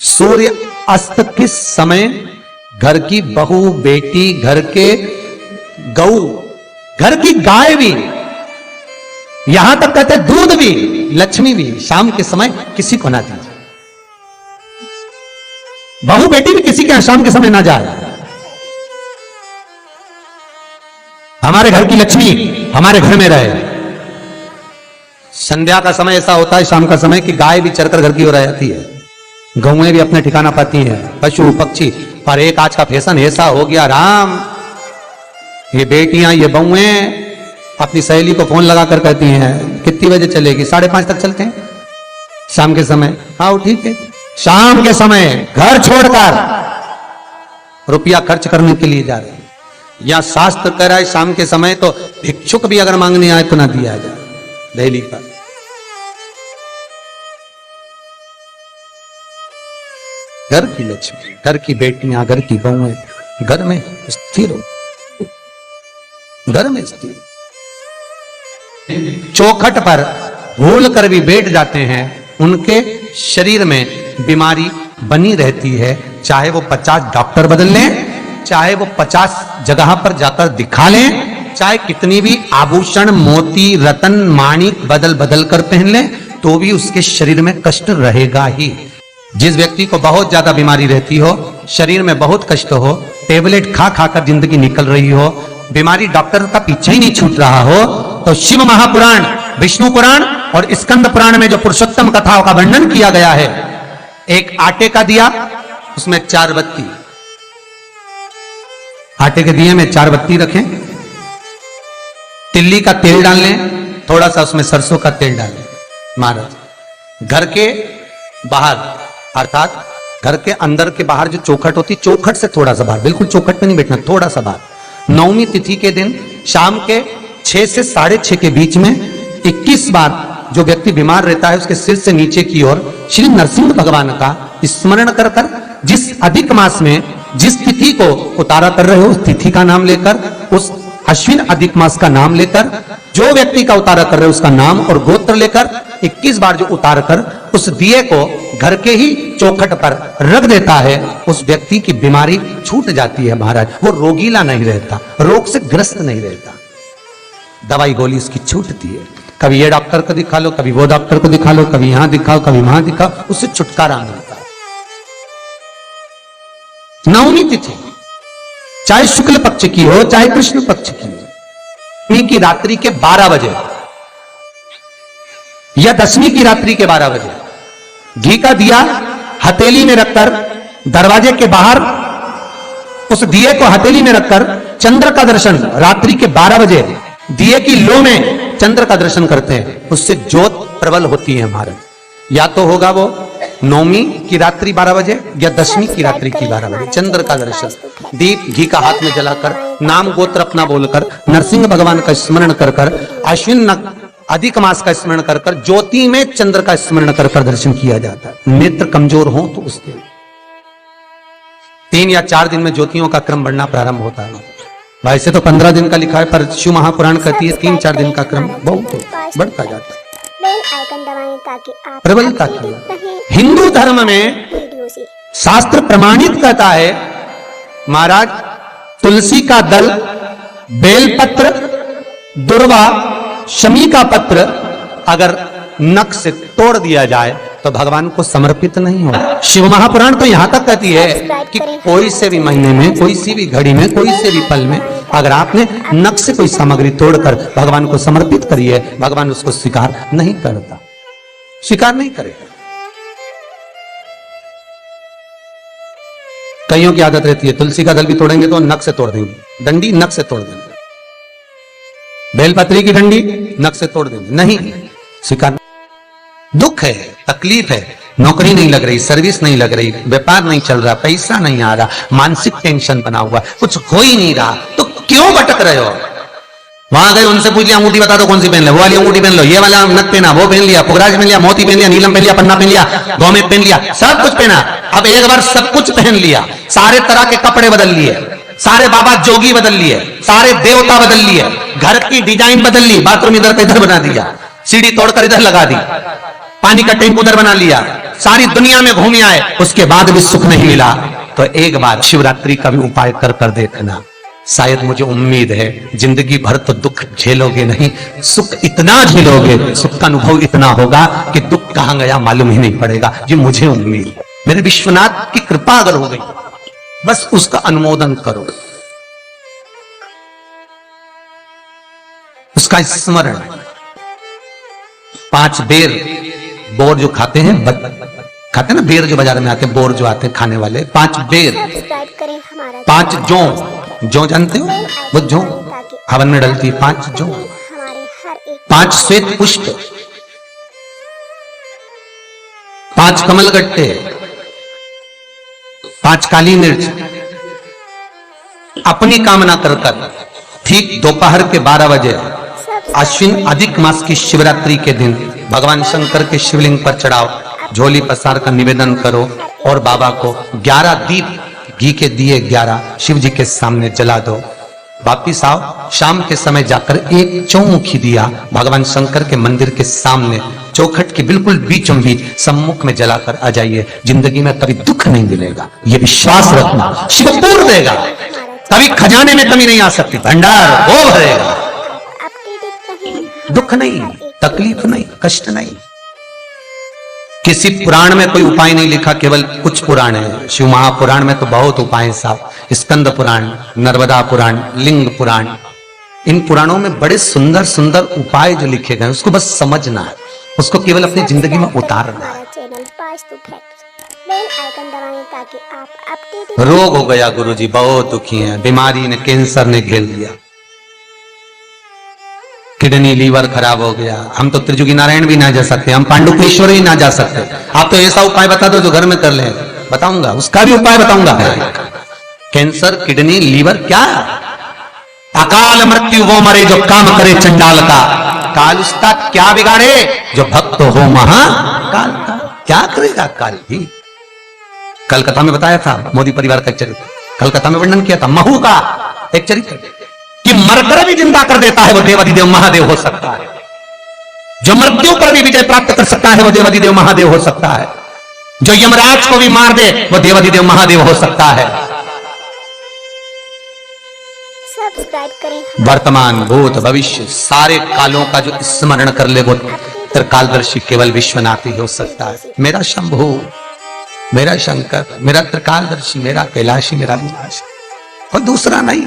सूर्य अस्त किस समय घर की बहू, बेटी, घर के गऊ, घर की गाय भी, यहां तक कहते दूध भी, लक्ष्मी भी शाम के समय किसी को ना दीजिए। बहू बेटी भी किसी के शाम के समय ना जाए। हमारे घर की लक्ष्मी हमारे घर में रहे। संध्या का समय ऐसा होता है, शाम का समय, कि गाय भी चरकर घर की ओर आ जाती है, गौएं भी अपने ठिकाना पाती हैं, पशु पक्षी। और एक आज का फैशन ऐसा हो गया राम, ये बेटियां, ये बहुएं अपनी सहेली को फोन लगाकर कहती हैं कितनी बजे चलेगी? 5:30 तक चलते हैं शाम के समय। आओ ठीक है। शाम के समय घर छोड़कर रुपया खर्च करने के लिए जा रहे हैं। या शास्त्र कह रहा है शाम के समय तो भिक्षुक भी अगर मांगने आए तो ना दिया जाए। दिल्ली पर घर की लक्ष्मी, घर की बेटियां, घर की बहुएं घर में स्थिर हो, घर में स्थिर। चौखट पर भूल कर भी बैठ जाते हैं, उनके शरीर में बीमारी बनी रहती है। चाहे वो 50 डॉक्टर बदल लें, चाहे वो 50 जगह पर जाकर दिखा लें, चाहे कितनी भी आभूषण, मोती, रतन, माणिक बदल बदल कर पहन लें, तो भी उसके शरीर में कष्ट रहेगा ही। जिस व्यक्ति को बहुत ज्यादा बीमारी रहती हो, शरीर में बहुत कष्ट हो, टेबलेट खा खा कर जिंदगी निकल रही हो, बीमारी डॉक्टर का पीछे ही नहीं छूट रहा हो, तो शिव महापुराण, विष्णु पुराण और स्कंद पुराण में जो पुरुषोत्तम कथाओं का वर्णन किया गया है, एक आटे का दिया, उसमें 4 बत्ती, आटे के दिए में 4 बत्ती रखें, तिल्ली का तेल डाल लें, थोड़ा सा उसमें सरसों का तेल डाल लें। महाराज घर के बाहर, अर्थात घर के अंदर के बाहर जो चौखट होती, चौखट से थोड़ा सा बाहर, बिल्कुल चौखट पे नहीं बैठना, थोड़ा सा बाहर, 9वीं तिथि के दिन शाम के 6 से 6:30 के बीच में 21 बार जो व्यक्ति बीमार रहता है उसके सिर से नीचे की ओर श्री नरसिंह भगवान का स्मरण कर कर, जिस अधिक मास में जिस तिथि को उतारा कर रहे हो उस तिथि का नाम लेकर, उस अश्विन अधिक मास का नाम लेकर, जो व्यक्ति का उतारा कर रहे हो उसका नाम और गोत्र लेकर 21 बार जो उतार कर उस दिए को घर के ही चौखट पर रख देता है, उस व्यक्ति की बीमारी छूट जाती है महाराज। वो रोगीला नहीं रहता, रोग से ग्रस्त नहीं रहता, दवाई गोली उसकी छूटती है। कभी ये डॉक्टर को दिखा लो, कभी वो डॉक्टर को दिखा लो, कभी यहां दिखाओ, कभी वहां दिखाओ, उससे छुटकारा मिलता है। 9वीं तिथि चाहे शुक्ल पक्ष की हो चाहे कृष्ण पक्ष की हो, 9वीं की रात्रि के 12 बजे या 10वीं की रात्रि के 12 बजे घी का दिया हथेली में रखकर दरवाजे के बाहर उस दिए को हथेली में रखकर चंद्र का दर्शन रात्रि के 12 बजे दिए की लो में चंद्र का दर्शन करते हैं, उससे ज्योत प्रबल होती है महाराज। या तो होगा वो 9वीं की रात्रि 12 बजे या 10वीं की रात्रि की 12 बजे चंद्र का दर्शन, दीप घी का हाथ में जलाकर, नाम गोत्र अपना बोलकर, नरसिंह भगवान का स्मरण कर कर, अश्विन अधिक मास का स्मरण कर कर, ज्योति में चंद्र का स्मरण कर कर दर्शन किया जाता है। नेत्र कमजोर हो तो उस दिन 3 या 4 दिन में ज्योतियों का क्रम बढ़ना प्रारंभ होता है। वैसे तो 15 दिन का लिखा है, पर शिव महापुराण कहती है 3-4 दिन का क्रम बहुत बढ़ता जाता है। बेल आइकन दबाएं ताकि आप प्रबलता की हिंदू धर्म में शास्त्र प्रमाणित कहता है महाराज, तुलसी का दल, बेलपत्र, दुर्वा, शमी का पत्र अगर नख से तोड़ दिया जाए तो भगवान को समर्पित नहीं हो। शिव महापुराण तो यहां तक कहती है कि कोई से भी महीने में, कोई सी भी घड़ी में, कोई से भी पल में अगर आपने नख से कोई सामग्री तोड़कर भगवान को समर्पित करी है, भगवान उसको स्वीकार नहीं करता, स्वीकार नहीं करेगा। कईयों की आदत रहती है तुलसी का दल भी तोड़ेंगे तो नख से तोड़ देंगे, डंडी नख से तोड़ देंगे, बेलपत्री की डंडी नख से तोड़ देंगे, नहीं स्वीकार। दुख है, तकलीफ है, नौकरी नहीं लग रही, सर्विस नहीं लग रही, व्यापार नहीं चल रहा, पैसा नहीं आ रहा, मानसिक टेंशन बना हुआ, कुछ हो ही नहीं रहा, तो क्यों भटक रहे हो? वहां गए उनसे पूछ लिया अंगूठी बता दो कौन सी पहन ले, वो वाली अंगूठी पहन लो, ये वाला नथ पहना, वो पहन लिया, पुगराज पहन लिया, मोती पहन लिया, नीलम पहन लिया, पन्ना पहन लिया, गौमेद पहन लिया, सब कुछ पहना। अब एक बार सब कुछ पहन लिया, सारे तरह के कपड़े बदल लिए, सारे बाबा जोगी बदल लिए, सारे देवता बदल लिए, घर की डिजाइन बदल ली, बाथरूम इधर का इधर बना दिया, सीढ़ी तोड़कर इधर लगा दी, पानी का टैंक उधर बना लिया, सारी दुनिया में घूम आए, उसके बाद भी सुख नहीं मिला, तो एक बार शिवरात्रि का भी उपाय कर देखना। शायद मुझे उम्मीद है जिंदगी भर तो दुख झेलोगे नहीं, सुख इतना झेलोगे, सुख का अनुभव इतना होगा कि दुख कहां गया मालूम ही नहीं पड़ेगा। ये मुझे उम्मीद है, मेरे विश्वनाथ की कृपा अगर हो गई, बस उसका अनुमोदन करो, उसका स्मरण। 5 बेर बोर जो खाते हैं, खाते हैं ना बेर जो बाजार में आते हैं, बोर जो आते हैं खाने वाले, 5 बेर, सब्सक्राइब करें हमारा 5 जौ जानते हो, वो जौ हवन में डलती है, 5 जौ, हमारे हर एक 5 श्वेत पुष्प, 5 कमलगट्टे, 5 काली मिर्च, अपनी कामना कर ठीक दोपहर के 12 बजे अश्विन अधिक मास की शिवरात्रि के दिन भगवान शंकर के शिवलिंग पर चढ़ाओ, झोली पसार का निवेदन करो और बाबा को 11 दीप घी के दिए 11 शिव जी के सामने जला दो। वापिस आओ, शाम के समय जाकर एक चौमुखी दिया भगवान शंकर के मंदिर के सामने चौखट के बिल्कुल बीचों बीच सम्मुख में जलाकर आ जाइए। जिंदगी में कभी दुख नहीं मिलेगा, ये विश्वास रखना, शिव पूर्ण देगा, कभी खजाने में कमी नहीं आ सकती, भंडार वो भरेगा। दुख नहीं, तकलीफ नहीं, कष्ट नहीं। किसी पुराण में कोई उपाय नहीं लिखा, केवल कुछ पुराण है। शिव महापुराण में तो बहुत उपाय हैं साहब, स्कंद पुराण, नर्मदा पुराण, लिंग पुराण, इन पुराणों में बड़े सुंदर सुंदर उपाय जो लिखे गए, उसको बस समझना है, उसको केवल अपनी जिंदगी में उतारना है। चैनल बेल आइकन दबाएं ताकि आप अपडेट। रोग हो गया गुरुजी, बहुत दुखी हैं, बीमारी ने, कैंसर ने घेर लिया, किडनी लीवर खराब हो गया, हम तो त्रिजुगी नारायण भी ना जा सकते, हम पांडुकेश्वर ही ना जा सकते। आप तो ऐसा उपाय बता दो जो घर में कर ले, बताऊंगा, उसका भी उपाय बताऊंगा। कैंसर, किडनी, लीवर, क्या अकाल मृत्यु वो मरे जो काम करे चंडाल का, काल उसका क्या बिगाड़े जो भक्त हो महाकाल का। क्या करेगा काल भी। कलकत्ता में बताया था मोदी परिवार का एक चरित्र, कलकत्ता में वर्णन किया था महू का एक चरित्र कि मरकर भी जिंदा कर देता है वो देवाधिदेव महादेव हो सकता है, जो मृत्यु पर भी विजय प्राप्त कर सकता है वो देवाधिदेव महादेव हो सकता है, जो यमराज को भी मार दे वो देवाधिदेव महादेव हो सकता है। सब्सक्राइब करें। वर्तमान, भूत, भविष्य सारे कालों का जो स्मरण कर ले वो त्रिकालदर्शी केवल विश्वनाथ ही हो सकता है। मेरा शंभु, मेरा शंकर, मेरा त्रिकालदर्शी, मेरा कैलाशी, मेरा विनाश, और दूसरा नहीं।